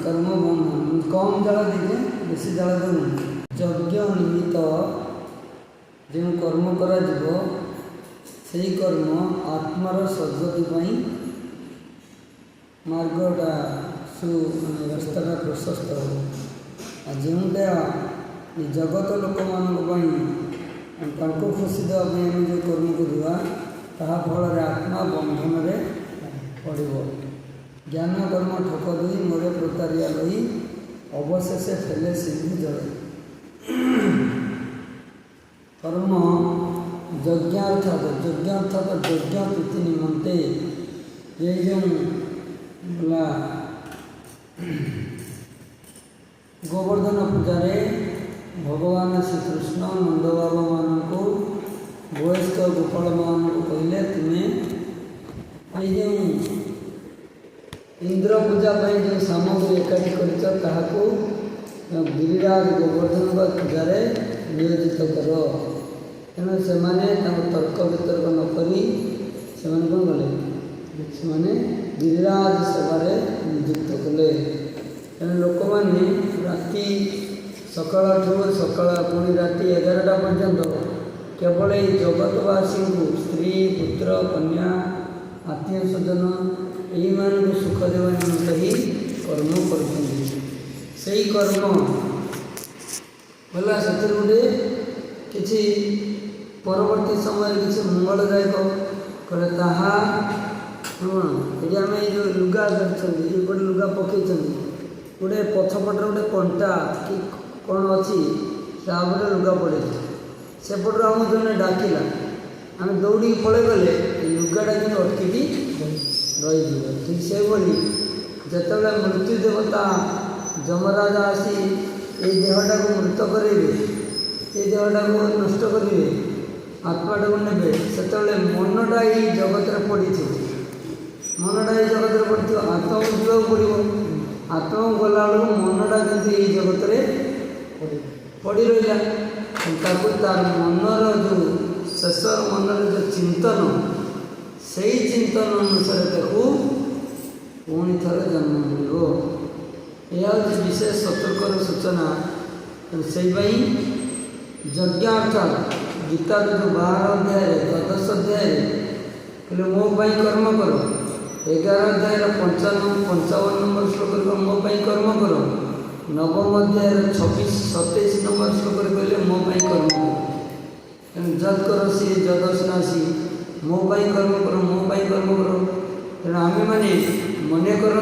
कर्म बंधन कम जल दीजिए बेसी जल देना यज्ञ निमित्त जो कर्म करा से कर्म आत्मार सद्गति मार्गटा रास्ता प्रशस्त हो जोटा जगत लोक मान खुशी देवाई आम जो कर्म करवा ता फल आत्मा बंधन में पड़ो ज्ञान कर्म ठक दई मोरे प्रतारिया लई अवशेष फेले सिंधु जले कर्म यज्ञार्थात यज्ञ प्रीति निमंते ये जो बोला गोवर्धन पूजारे भगवान श्रीकृष्ण नंद बाबा मान को वयस्क गोपाल मान को कहले तुम्हें ये इंद्र पूजा जो सामग्री एकाठी कर गिरिराज गोवर्धन पूजार नियोजित कर तेणु से तर्क वितर्क नक कौन कले से गिरिराज सेवार नियुक्त कले तेणु लोक मैंने राति सकाल सकाल पुणी राति 11टा पर्यंत केवल ये जगतवासी को स्त्री पुत्र कन्या आत्मीय स्वजन यही सुख देवा निमित्त ही कर्म कर कर्म बोला से गोटे कि परवर्ती समय किसी मंगलदायक कहे ताहा ये आम जो लुगा गोटे लुगा पकई गोटे पछपट गोटे कंटा कि कौन अच्छी से लुगा पड़े सेपट आम जो डाकिला आम दौड़ी पड़े गले लुगाटा कि अटकी रही ठीक से जिते मृत्यु देवता जमराज आसी ये देहटा को मृत करेंगे ये देहटा को नष्ट करेंगे आत्माटा को ने से मनटा ये जगत पड़ी मनटा ये जगत पड़ी आत्मा को जीवा पड़ो आत्मा को गला बेलू मनटा कि ये जगत पड़ी रहा तार मनर जो शेष मनर जो चिंतन से चिंतन अनुसार देखू पुणी थे जन्म मिल यह विशेष सतर्कर सूचना से यज्ञार्थात गीतार जो 12 अध्याय 12 अध्याय कहले मो कर्म कर 11 अध्याय 55 नंबर श्लोक मो कर्म कर 9म अध्याय 26-27 नंबर श्लोक कहले मो कर्म कर जद कर सी जदस्नासी मो कर्म कर तेणु आमे मैंने मन कर